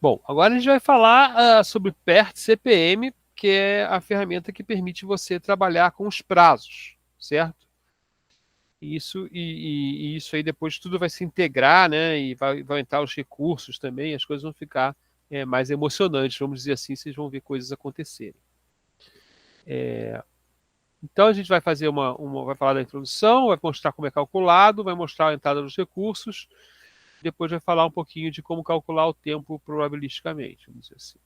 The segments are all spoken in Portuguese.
Bom, agora a gente vai falar sobre PERT CPM, que é a ferramenta que permite você trabalhar com os prazos, certo? E isso aí depois tudo vai se integrar, né? E vai entrar os recursos também, as coisas vão ficar mais emocionantes, vamos dizer assim, vocês vão ver coisas acontecerem. Então a gente vai fazer vai falar da introdução, vai mostrar como é calculado, vai mostrar a entrada dos recursos, depois vai falar um pouquinho de como calcular o tempo probabilisticamente, vamos dizer assim.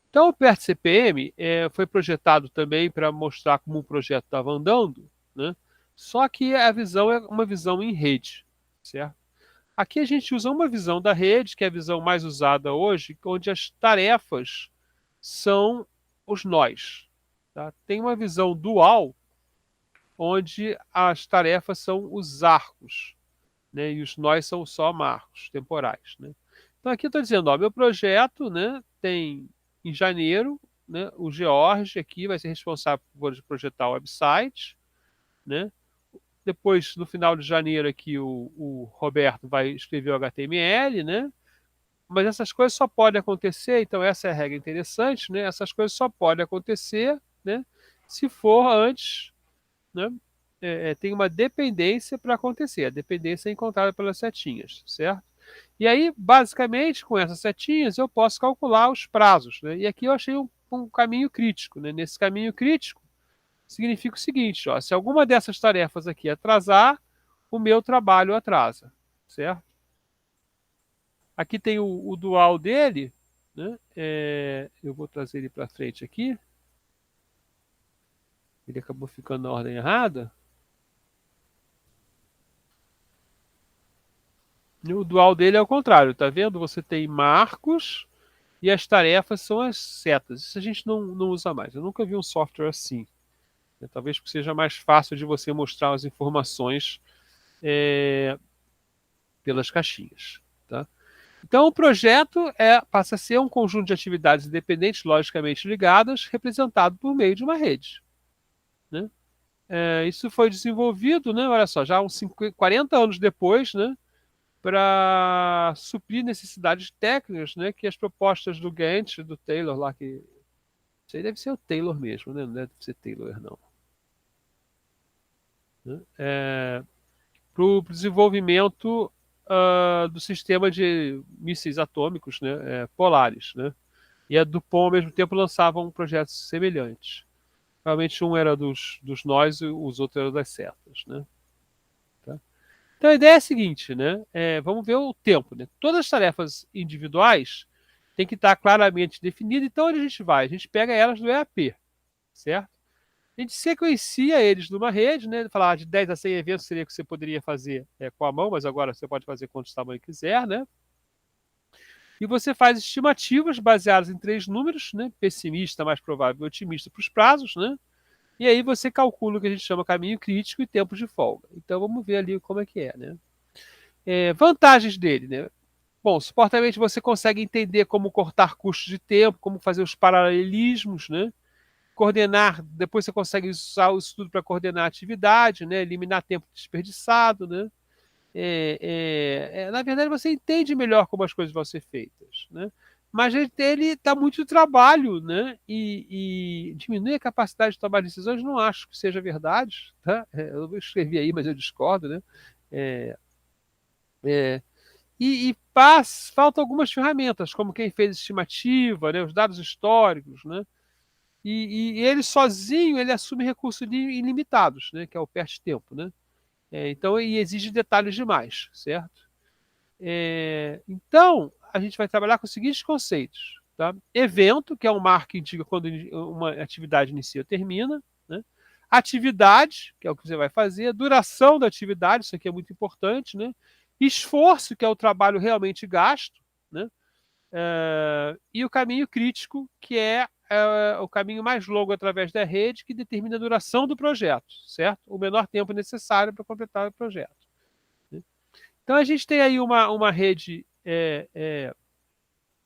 Então o PERT CPM foi projetado também para mostrar como o projeto estava andando, né? Só que a visão é uma visão em rede, certo? Aqui a gente usa uma visão da rede, que é a visão mais usada hoje, onde as tarefas são os nós. Tá? Tem uma visão dual, onde as tarefas são os arcos, né? E os nós são só marcos temporais. Né? Então aqui eu estou dizendo, ó, meu projeto, né, tem em janeiro, né, o George aqui vai ser responsável por projetar o website, né? Depois, no final de janeiro, aqui o Roberto vai escrever o HTML, né? Mas essas coisas só podem acontecer, então essa é a regra interessante, né? Essas coisas só podem acontecer, né? Se for antes, né? Tem uma dependência para acontecer. A dependência é encontrada pelas setinhas, certo? E aí, basicamente, com essas setinhas, eu posso calcular os prazos, né? E aqui eu achei um caminho crítico, né? Nesse caminho crítico, significa o seguinte, ó, se alguma dessas tarefas aqui atrasar, o meu trabalho atrasa, certo? Aqui tem o dual dele, né? Eu vou trazer ele para frente aqui. Ele acabou ficando na ordem errada. E o dual dele é o contrário, tá vendo? Você tem marcos e as tarefas são as setas. Isso a gente não usa mais. Eu nunca vi um software assim. Talvez seja mais fácil de você mostrar as informações é, pelas caixinhas. Tá? Então, o projeto passa a ser um conjunto de atividades independentes, logicamente ligadas, representado por meio de uma rede. Né? Isso foi desenvolvido, né, olha só, já uns 40 anos depois, né, para suprir necessidades técnicas, né, que as propostas do Gantt, do Taylor lá, que isso aí deve ser o Taylor mesmo, né, não deve ser Taylor, não. Né? Para o desenvolvimento do sistema de mísseis atômicos, né, polares. Né? E a Dupont, ao mesmo tempo, lançavam projetos semelhantes. Realmente um era dos nós e os outros eram das setas. Né? Tá? Então a ideia é a seguinte, né? Vamos ver o tempo. Né? Todas as tarefas individuais têm que estar claramente definidas, então onde a gente vai? A gente pega elas do EAP, certo? A gente sequencia eles numa rede, né? Falar de 10 a 100 eventos seria o que você poderia fazer com a mão, mas agora você pode fazer quantos tamanhos quiser, né? E você faz estimativas baseadas em três números, né? Pessimista, mais provável e otimista para os prazos, né? E aí você calcula o que a gente chama caminho crítico e tempo de folga. Então vamos ver ali como é que é, né? Vantagens dele, né? Bom, supostamente você consegue entender como cortar custos de tempo, como fazer os paralelismos, né? Coordenar, depois você consegue usar o estudo para coordenar a atividade, né? Eliminar tempo desperdiçado, né? Na verdade, você entende melhor como as coisas vão ser feitas, né? Mas ele dá muito trabalho, né? E diminui a capacidade de tomar decisões, não acho que seja verdade, tá? Eu escrevi aí, mas eu discordo, né? É, é, faltam algumas ferramentas, como quem fez estimativa, né? Os dados históricos, né? E ele sozinho ele assume recursos ilimitados, né? Que é o PERT-tempo, né? Então, e exige detalhes demais, certo? Então, a gente vai trabalhar com os seguintes conceitos. Tá? Evento, que é um marco que indica quando uma atividade inicia ou termina. Né? Atividade, que é o que você vai fazer. Duração da atividade, isso aqui é muito importante. Né? Esforço, que é o trabalho realmente gasto. Né? E o caminho crítico, que é o caminho mais longo através da rede, que determina a duração do projeto, certo? O menor tempo necessário para completar o projeto. Né? Então a gente tem aí uma rede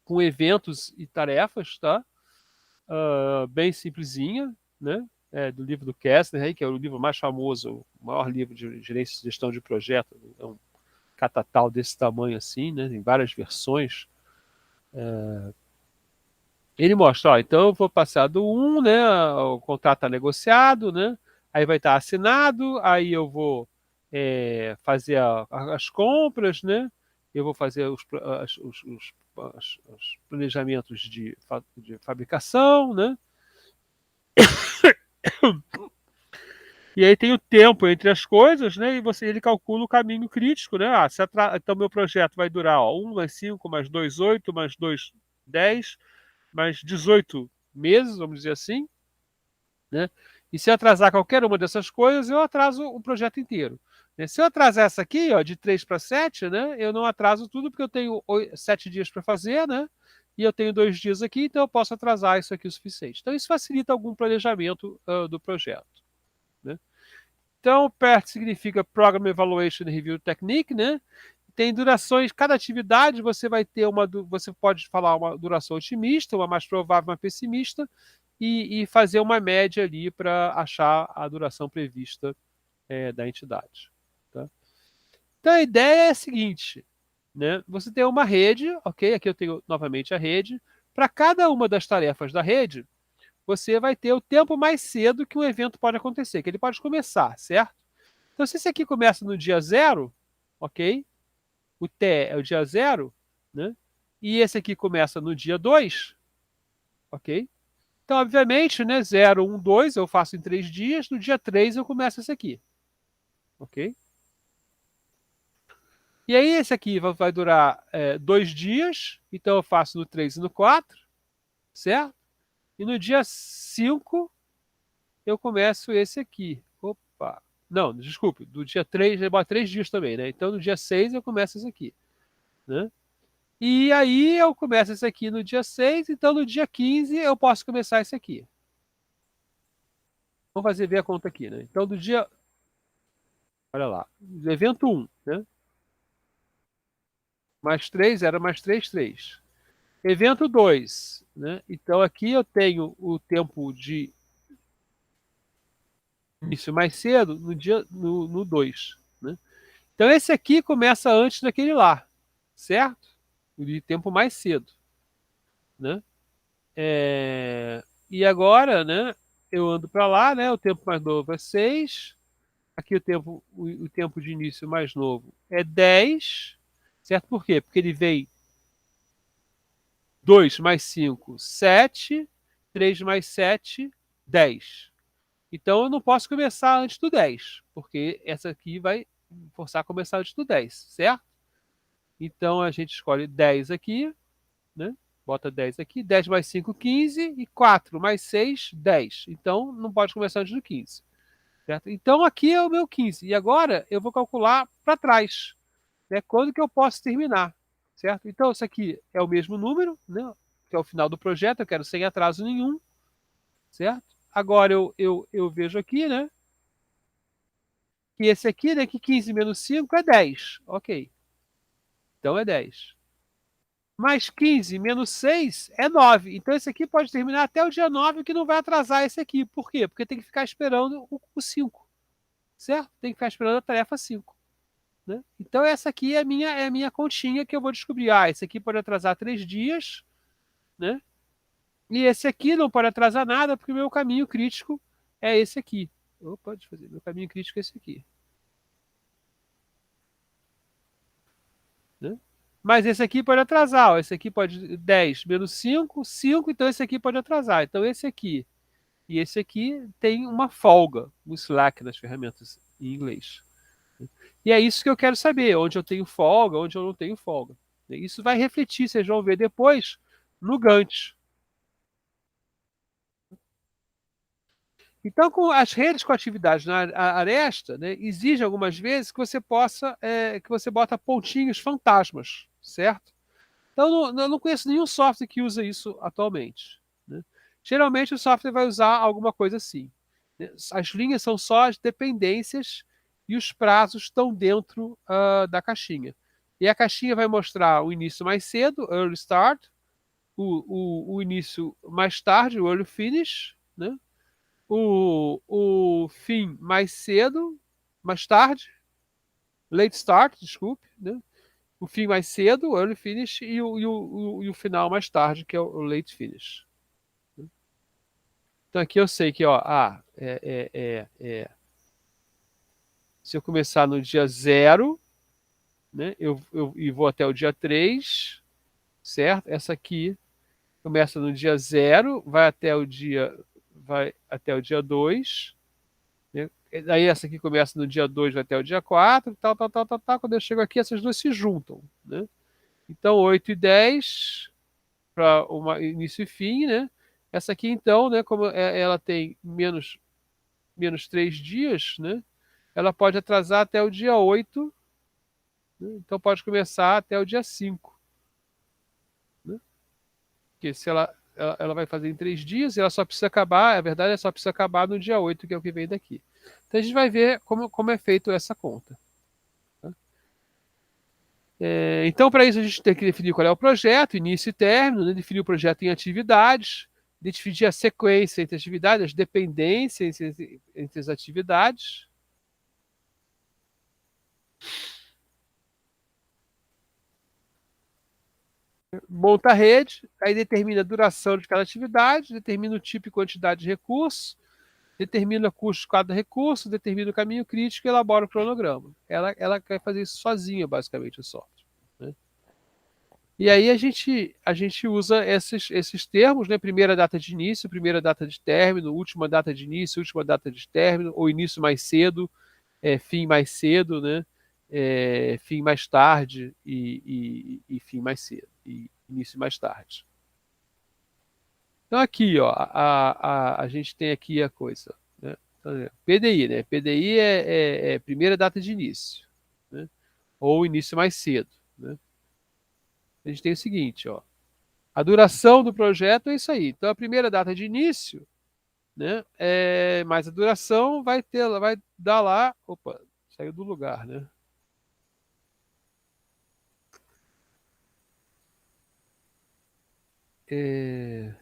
com eventos e tarefas, tá? Bem simplesinha, né? Do livro do Kessler, aí, que é o livro mais famoso, o maior livro de gerência e gestão de projeto. É um catatal desse tamanho assim, né? Tem várias versões. Ele mostra, ó, então eu vou passar do 1, né? O contrato está negociado, né? Aí vai estar assinado, aí eu vou fazer as compras, né? Eu vou fazer os planejamentos de fabricação, né? E aí tem o tempo entre as coisas, né? E ele calcula o caminho crítico, né? Ah, então meu projeto vai durar, ó, 1 mais 5 mais 2, 8 mais 2, 10 mais 18 meses, vamos dizer assim, né? E se eu atrasar qualquer uma dessas coisas, eu atraso o projeto inteiro. Né? Se eu atrasar essa aqui, ó, de 3 para 7, né? Eu não atraso tudo porque eu tenho 7 dias para fazer, né? E eu tenho 2 dias aqui, então eu posso atrasar isso aqui o suficiente. Então isso facilita algum planejamento do projeto, né? Então, PERT significa Program Evaluation Review Technique, né? Tem durações, cada atividade você vai ter você pode falar uma duração otimista, uma mais provável, uma pessimista, e fazer uma média ali para achar a duração prevista da entidade. Tá? Então a ideia é a seguinte, né? Você tem uma rede, ok? Aqui eu tenho novamente a rede. Para cada uma das tarefas da rede, você vai ter o tempo mais cedo que o evento pode acontecer, que ele pode começar, certo? Então, se esse aqui começa no dia zero, ok? O T é o dia zero, né? E esse aqui começa no dia 2, ok? Então, obviamente, né, 0, 1, 2 eu faço em 3 dias, no dia 3 eu começo esse aqui, ok? E aí esse aqui vai durar 2 dias, então eu faço no 3 e no 4, certo? E no dia 5 eu começo esse aqui. Opa! Não, desculpe, do dia 3, leva 3 dias também, né? Então no dia 6 eu começo esse aqui, né? E aí eu começo esse aqui no dia 6, então no dia 15 eu posso começar esse aqui. Vamos fazer ver a conta aqui, né? Então do dia, olha lá, evento 1, né? Mais 3 era mais 3, 3. Evento 2, né? Então aqui eu tenho o tempo de início mais cedo no 2, né? Então esse aqui começa antes daquele lá, certo? O de tempo mais cedo, né? E agora, né? Eu ando para lá, né? O tempo mais novo é 6. Aqui o tempo de início mais novo é 10, certo? Por quê? Porque ele vem 2 mais 5, 7, 3 mais 7, 10. Então eu não posso começar antes do 10, porque essa aqui vai forçar a começar antes do 10, certo? Então a gente escolhe 10 aqui, né? Bota 10 aqui, 10 mais 5, 15, e 4 mais 6, 10. Então não pode começar antes do 15. Certo? Então aqui é o meu 15. E agora eu vou calcular para trás, né? Quando que eu posso terminar, certo? Então isso aqui é o mesmo número, né? Que é o final do projeto, eu quero sem atraso nenhum, certo? Agora eu vejo aqui, né? Que esse aqui, né? Que 15 menos 5 é 10. Ok, então é 10. Mais 15 menos 6 é 9. Então esse aqui pode terminar até o dia 9, que não vai atrasar esse aqui. Por quê? Porque tem que ficar esperando o 5, certo? Tem que ficar esperando a tarefa 5. Né? Então essa aqui é a minha continha que eu vou descobrir. Ah, esse aqui pode atrasar 3 dias, né? E esse aqui não pode atrasar nada, porque o meu caminho crítico é esse aqui. Opa, deixa eu fazer. Meu caminho crítico é esse aqui. Né? Mas esse aqui pode atrasar. Ó. Esse aqui pode 10 menos 5, 5, então esse aqui pode atrasar. Então esse aqui e esse aqui tem uma folga, um slack nas ferramentas em inglês. E é isso que eu quero saber, onde eu tenho folga, onde eu não tenho folga. Isso vai refletir, vocês vão ver depois, no Gantt. Então, com as redes com atividades na aresta, né, exige algumas vezes que você bota pontinhos fantasmas, certo? Então, eu não conheço nenhum software que usa isso atualmente. Né? Geralmente, o software vai usar alguma coisa assim. Né? As linhas são só as dependências e os prazos estão dentro da caixinha. E a caixinha vai mostrar o início mais cedo, early start, o início mais tarde, o early finish, né? O fim mais cedo, mais tarde, late start, desculpe, né? o fim mais cedo, o early finish, e o final mais tarde, que é o late finish. Então aqui eu sei que, ó, se eu começar no dia 0, né, e vou até o dia 3, certo? Essa aqui começa no dia 0, vai até o dia 2, né? Daí essa aqui começa no dia 2, vai até o dia 4, tal, tal, tal, tal, tal. Quando eu chego aqui, essas duas se juntam, né? Então, 8 e 10 para início e fim, né? Essa aqui, então, né, como ela tem menos 3 dias, né? Ela pode atrasar até o dia 8, né? Então pode começar até o dia 5, né? Porque se ela vai fazer em 3 dias, e ela só precisa acabar, a verdade é só precisa acabar no dia 8, que é o que vem daqui. Então a gente vai ver como é feito essa conta. Tá? Então, para isso, a gente tem que definir qual é o projeto, início e término, né? Definir o projeto em atividades, definir a sequência entre atividades, as dependências entre as atividades. Monta a rede, aí determina a duração de cada atividade, determina o tipo e quantidade de recursos, determina o custo de cada recurso, determina o caminho crítico e elabora o cronograma. Ela quer fazer isso sozinha, basicamente, o software. Né? E aí a gente usa esses termos, né? Primeira data de início, primeira data de término, última data de início, última data de término, ou início mais cedo, fim mais cedo, né? Fim mais tarde e fim mais cedo, e início mais tarde. Então aqui, ó, a gente tem aqui a coisa, né? Então, PDI, né? PDI é primeira data de início, né? Ou início mais cedo, né? A gente tem o seguinte, ó, a duração do projeto é isso aí. Então a primeira data de início, né? Mais a duração vai dar lá, opa, saiu do lugar, né? É,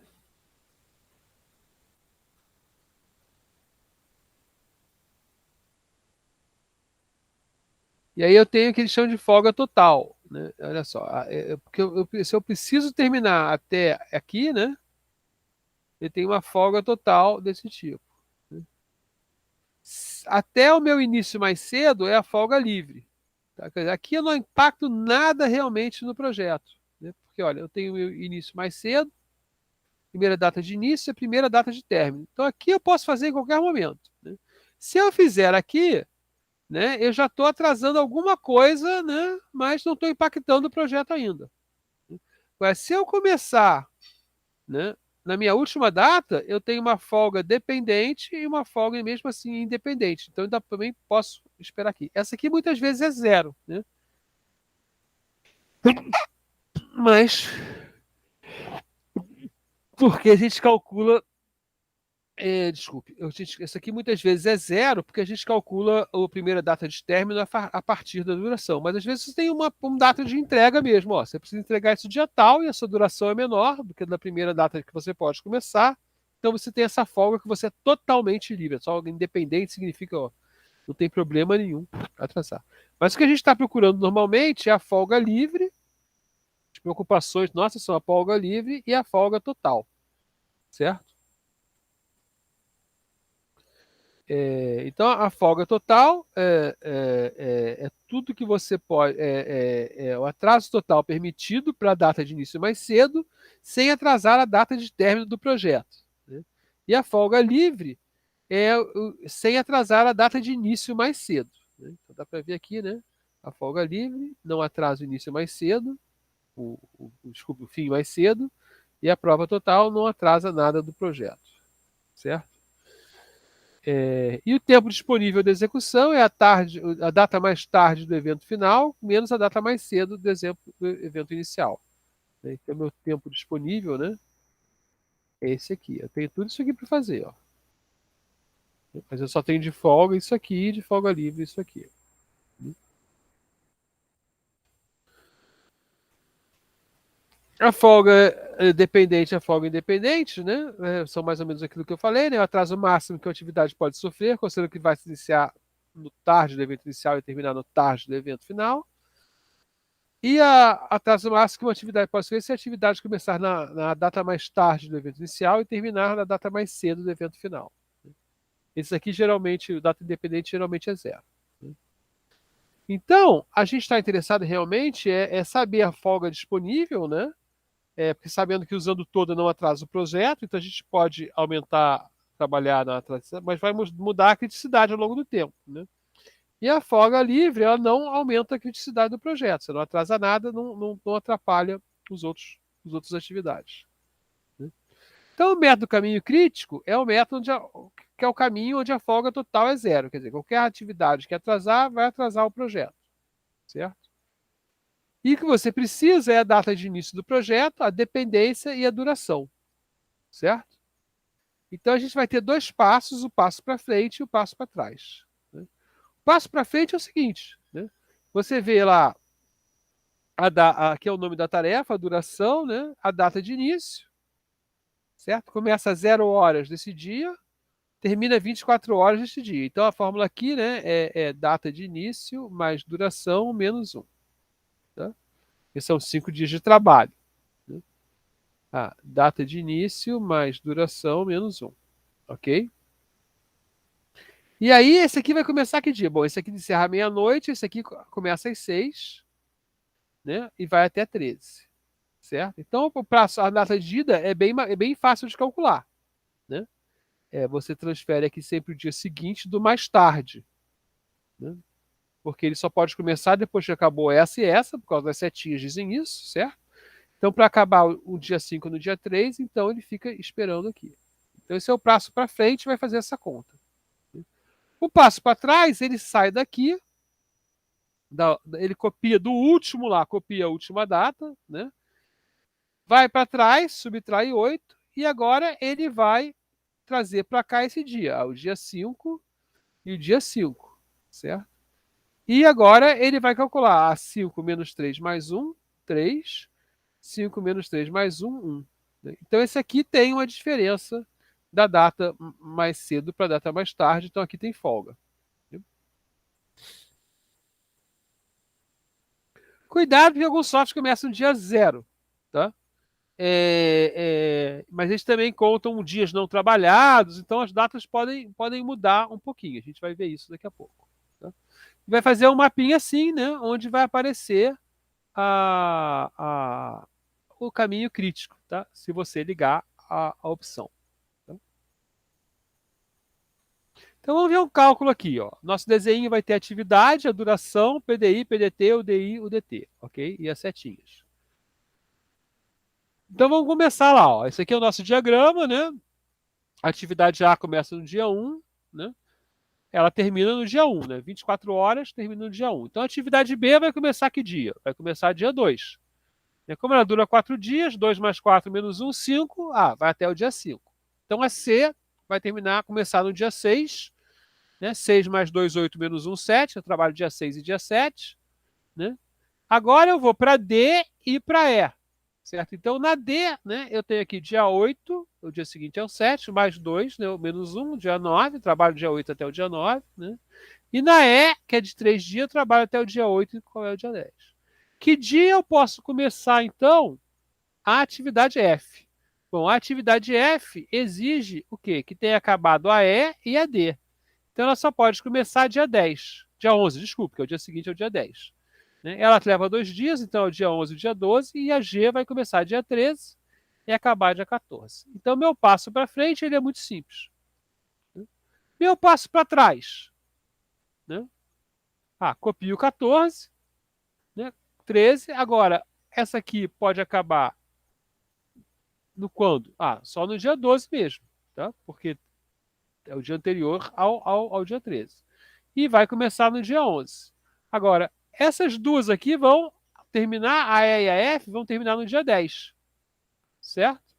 E aí eu tenho aquele chão de folga total, né? Olha só, porque se eu preciso terminar até aqui, né? Eu tenho uma folga total desse tipo. Né? Até o meu início mais cedo é a folga livre. Tá? Quer dizer, aqui eu não impacto nada realmente no projeto. Né? Porque, olha, eu tenho o meu início mais cedo, primeira data de início e primeira data de término. Então aqui eu posso fazer em qualquer momento. Né? Se eu fizer aqui, né, eu já estou atrasando alguma coisa, né, mas não estou impactando o projeto ainda. Mas se eu começar, né, na minha última data, eu tenho uma folga dependente e uma folga mesmo assim independente. Então eu também posso esperar aqui. Essa aqui muitas vezes é 0, né? Mas porque a gente calcula desculpe, isso aqui muitas vezes é 0, porque a gente calcula a primeira data de término a partir da duração. Mas às vezes você tem uma data de entrega mesmo. Ó, você precisa entregar isso dia tal e a sua duração é menor do que da primeira data que você pode começar. Então você tem essa folga que você é totalmente livre. Só independente significa, ó, não tem problema nenhum atrasar. Mas o que a gente está procurando normalmente é a folga livre. As preocupações nossas são a folga livre e a folga total, certo? Então, a folga total é tudo que você pode. O atraso total permitido para a data de início mais cedo, sem atrasar a data de término do projeto. Né? E a folga livre sem atrasar a data de início mais cedo. Né? Então, dá para ver aqui, né? A folga livre não atrasa o início mais cedo, desculpa, o fim mais cedo, e a prova total não atrasa nada do projeto. Certo? E o tempo disponível de execução é a data mais tarde do evento final, menos a data mais cedo do evento inicial. Né? Então, meu tempo disponível, né, é esse aqui. Eu tenho tudo isso aqui para fazer. Ó. Mas eu só tenho de folga isso aqui, de folga livre isso aqui. A folga dependente e a folga independente, né? São mais ou menos aquilo que eu falei, né? O atraso máximo que a atividade pode sofrer, considerando que vai se iniciar no tarde do evento inicial e terminar no tarde do evento final. E atraso máximo que uma atividade pode ser se a atividade começar na data mais tarde do evento inicial e terminar na data mais cedo do evento final. Esse aqui, geralmente, o data independente geralmente é zero. Então, a gente está interessado realmente é saber a folga disponível, né? Porque sabendo que usando toda não atrasa o projeto, então a gente pode aumentar, trabalhar na atração, mas vai mudar a criticidade ao longo do tempo, né? E a folga livre, ela não aumenta a criticidade do projeto. Você não atrasa nada, não atrapalha as outras atividades, né? Então, o método caminho crítico é o método que é o caminho onde a folga total é zero. Quer dizer, qualquer atividade que atrasar, vai atrasar o projeto, certo? E o que você precisa é a data de início do projeto, a dependência e a duração, certo? Então, a gente vai ter dois passos, o passo para frente e o passo para trás, né? O passo para frente é o seguinte, né? Você vê lá, aqui é o nome da tarefa, a duração, né? A data de início, certo? Começa às 0 horas desse dia, termina 24 horas desse dia. Então, a fórmula aqui, né, é data de início mais duração menos 1. Tá? Que são 5 dias de trabalho, né? Data de início mais duração menos 1. Ok? E aí, esse aqui vai começar que dia? Bom, esse aqui encerra meia-noite, esse aqui começa às 6, né? E vai até 13. Certo? Então, a data de ida é bem fácil de calcular, né? Você transfere aqui sempre o dia seguinte do mais tarde, né? Porque ele só pode começar depois que acabou essa e essa, por causa das setinhas dizem isso, certo? Então, para acabar o dia 5 no dia 3, então ele fica esperando aqui. Então, esse é o passo para frente, vai fazer essa conta. O passo para trás, ele sai daqui, ele copia do último lá, copia a última data, né? Vai para trás, subtrai 8, e agora ele vai trazer para cá esse dia, o dia 5 e o dia 5, certo? E agora ele vai calcular 5 menos 3 mais 1, 3, 5 menos 3 mais 1, 1. Então, esse aqui tem uma diferença da data mais cedo para a data mais tarde, então aqui tem folga. Cuidado que alguns softwares começam no dia 0, tá? Mas eles também contam dias não trabalhados, então as datas podem mudar um pouquinho. A gente vai ver isso daqui a pouco. Tá? Vai fazer um mapinha assim, né? Onde vai aparecer o caminho crítico, tá? Se você ligar a opção. Tá? Então vamos ver um cálculo aqui, ó. Nosso desenho vai ter atividade, a duração, PDI, PDT, UDI, UDT, ok? E as setinhas. Então vamos começar lá, ó. Esse aqui é o nosso diagrama, né? A atividade A começa no dia 1, né? Ela termina no dia 1, né? 24 horas, termina no dia 1. Então a atividade B vai começar que dia? Vai começar dia 2. Como ela dura 4 dias, 2 mais 4 menos 1, 5, vai até o dia 5. Então a C vai começar no dia 6, né? 6 mais 2, 8 menos 1, 7. Eu trabalho dia 6 e dia 7, né? Agora eu vou para D e para E, certo? Então na D, né, eu tenho aqui dia 8, o dia seguinte é o 7, mais 2, né, menos 1, dia 9, trabalho dia 8 até o dia 9, né? E na E, que é de 3 dias, eu trabalho até o dia 8, qual é o dia 10. Que dia eu posso começar, então, a atividade F? Bom, a atividade F exige o quê? Que tenha acabado a E e a D. Então ela só pode começar dia 10. Dia 11, desculpa, que é o dia seguinte é o dia 10. Né? Ela leva 2 dias, então é o dia 11 e o dia 12, e a G vai começar dia 13 e acabar dia 14. Então, meu passo para frente ele é muito simples. Né? Meu passo para trás. Né? Copio 14, né? 13. Agora, essa aqui pode acabar no quando? Só no dia 12 mesmo, tá? Porque é o dia anterior ao dia 13. E vai começar no dia 11. Agora, essas duas aqui vão terminar, a E e a F vão terminar no dia 10, certo?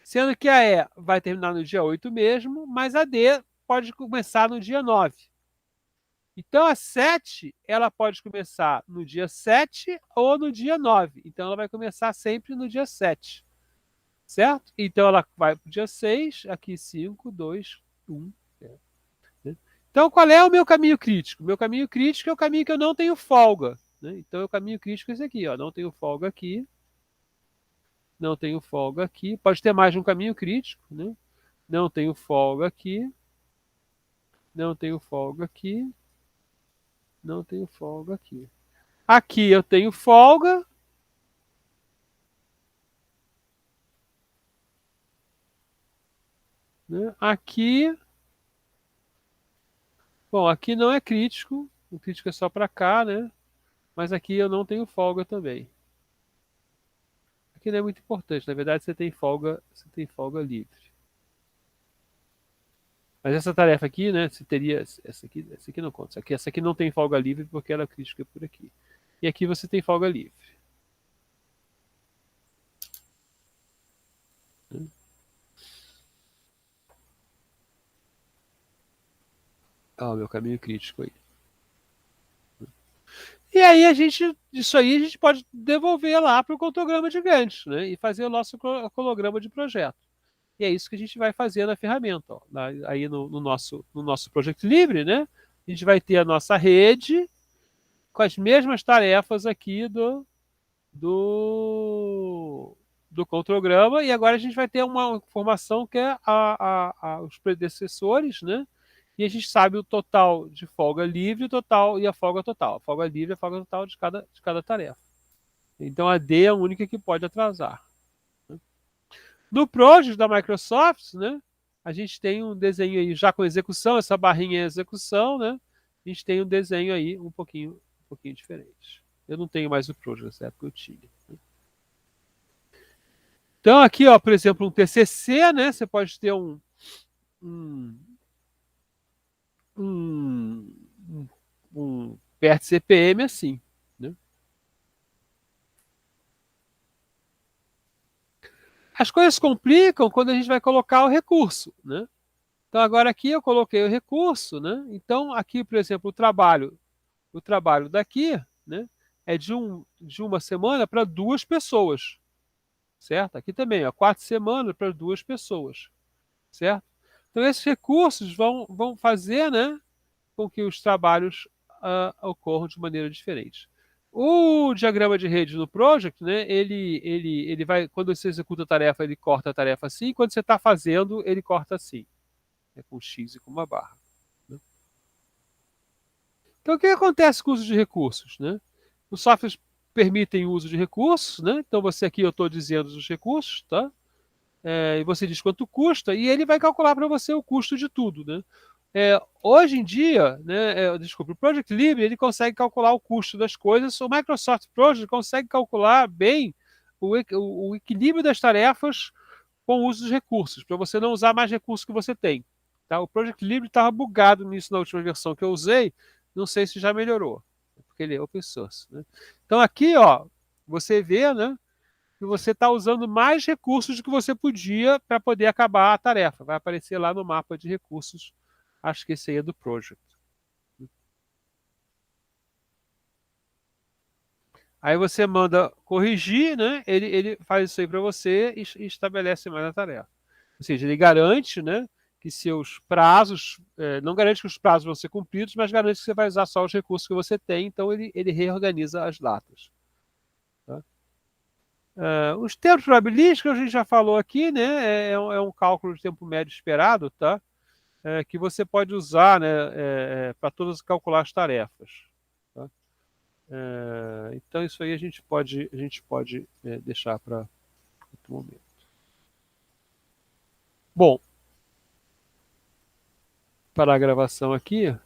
Sendo que a E vai terminar no dia 8 mesmo, mas a D pode começar no dia 9. Então a 7, ela pode começar no dia 7 ou no dia 9. Então ela vai começar sempre no dia 7. Certo? Então ela vai para o dia 6, aqui 5, 2, 1. Então qual é o meu caminho crítico? Meu caminho crítico é o caminho que eu não tenho folga. né? Então, o caminho crítico é esse aqui, ó, não tenho folga aqui, não tenho folga aqui, pode ter mais de um caminho crítico, né? Não tenho folga aqui, não tenho folga aqui, não tenho folga aqui. Aqui eu tenho folga, né? Aqui, bom, aqui não é crítico, o crítico é só para cá, né? Mas aqui eu não tenho folga também. Aqui não é muito importante, na verdade você tem folga livre. Mas essa tarefa aqui, né, você teria essa aqui não conta. Essa aqui não tem folga livre porque ela é crítica por aqui. E aqui você tem folga livre. Né? Ó, meu caminho crítico aí. E aí isso aí a gente pode devolver lá para o contrograma de Gantt, né? E fazer o nosso cronograma de projeto. E é isso que a gente vai fazer na ferramenta. Ó. Aí no nosso Project Libre, né? A gente vai ter a nossa rede com as mesmas tarefas aqui do, do contrograma, e agora a gente vai ter uma informação que é os predecessores, né? E a gente sabe o total de folga livre e a folga total. A folga livre e a folga total de cada tarefa. Então a D é a única que pode atrasar. No Project da Microsoft, né? A gente tem um desenho aí já com execução, essa barrinha é execução, né? A gente tem um desenho aí um pouquinho diferente. Eu não tenho mais o Project, nessa época eu tinha. Então, aqui, ó, por exemplo, um TCC, né? Você pode ter um, um, um PERT CPM assim, né? As coisas complicam quando a gente vai colocar o recurso, né? Então, agora aqui eu coloquei o recurso, né? Então, aqui, por exemplo, o trabalho daqui, né? É de uma semana para duas pessoas, certo? Aqui também, ó, 4 semanas para duas pessoas, certo? Então, esses recursos vão fazer, né? Com que os trabalhos ocorram de maneira diferente. O diagrama de rede no project, né, ele vai, quando você executa a tarefa, ele corta a tarefa assim, quando você está fazendo, ele corta assim, né, com X e com uma barra. Né? Então, o que acontece com o uso de recursos? Né? Os softwares permitem o uso de recursos, né? Então, você aqui eu estou dizendo os recursos, tá? E você diz quanto custa, e ele vai calcular para você o custo de tudo. Né? Hoje em dia, né, desculpa, o Project Libre ele consegue calcular o custo das coisas, o Microsoft Project consegue calcular bem o equilíbrio das tarefas com o uso dos recursos, para você não usar mais recursos que você tem. Tá? O Project Libre estava bugado nisso na última versão que eu usei, não sei se já melhorou, porque ele é open source. Né? Então aqui, ó, você vê, né, que você está usando mais recursos do que você podia para poder acabar a tarefa. Vai aparecer lá no mapa de recursos. Acho que esse aí é do Project. Aí você manda corrigir, né? Ele faz isso aí para você e estabelece mais a tarefa. Ou seja, ele garante, né, que seus prazos, não garante que os prazos vão ser cumpridos, mas garante que você vai usar só os recursos que você tem, então ele reorganiza as datas. Tá? Os tempos probabilísticos, a gente já falou aqui, né? É um cálculo de tempo médio esperado, tá? Que você pode usar, né, para todas calcular as tarefas. Tá? Então isso aí a gente pode deixar para outro momento. Bom, para a gravação aqui,